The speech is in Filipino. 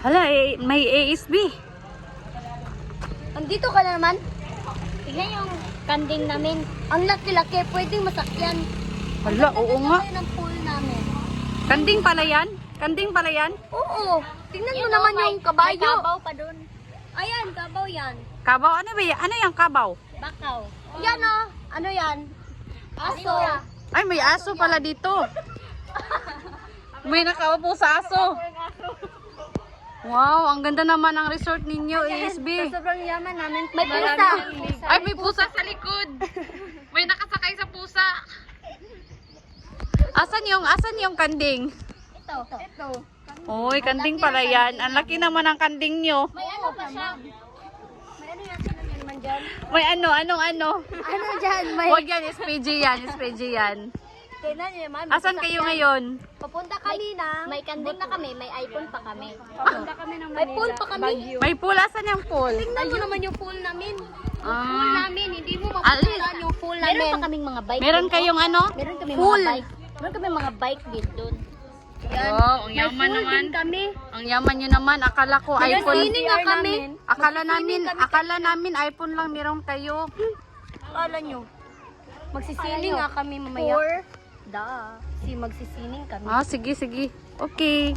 Hala, may ASB. Andito ka na naman. Tignan yung kanding namin. Ang laki-laki, pwedeng masakyan. Hala, oo nga. Ito ng pool namin. Kanding pala yan? Kanding pala yan? Oo. Tingnan mo Yun, naman oh, may- yung kabayo. May kabaw pa dun. Ayan, kabaw yan. Kabaw? Ano ba yan? Ano yung kabaw? Bakaw. Yan oh. Ano yan? Aso. Ay, may aso pala dito. May nakaupo sa aso. Wow, ang ganda naman ang resort ninyo, ASB. Sobrang yaman namin. May pusa. Ay, may pusa sa likod. May nakasakay sa pusa. Asan yung kanding? Ito. Uy, kanding pala yan. Ang laki naman ang kanding nyo. May ano pa siya. May ano yan? Sino naman dyan? May ano? Ano dyan? May... Huwag yan, SPG yan. Tingnan niyo naman. Asan kayo ngayon? Papunta kami na. May kanding na kami, may iPhone pa kami. May pool pa kami. May pool, asan yung pool? Tingnan mo naman yung pool namin. Ah, Hindi mo Alin? mapupuntahan yung pool Meron namin. pa kaming mga bike. meron dun. kayong ano? Meron kami Pool. mga bike. Meron kami mga bike din doon. Wow, ang May yaman pool naman. din kami. Ang yaman nyo naman. Akala ko iPhone. Swimming nga kami. Akala namin iPhone lang meron kayo. Akala nyo. Magsisiling nga kami mamaya. Da. Magsisiling kami. Ah, sige. Okay.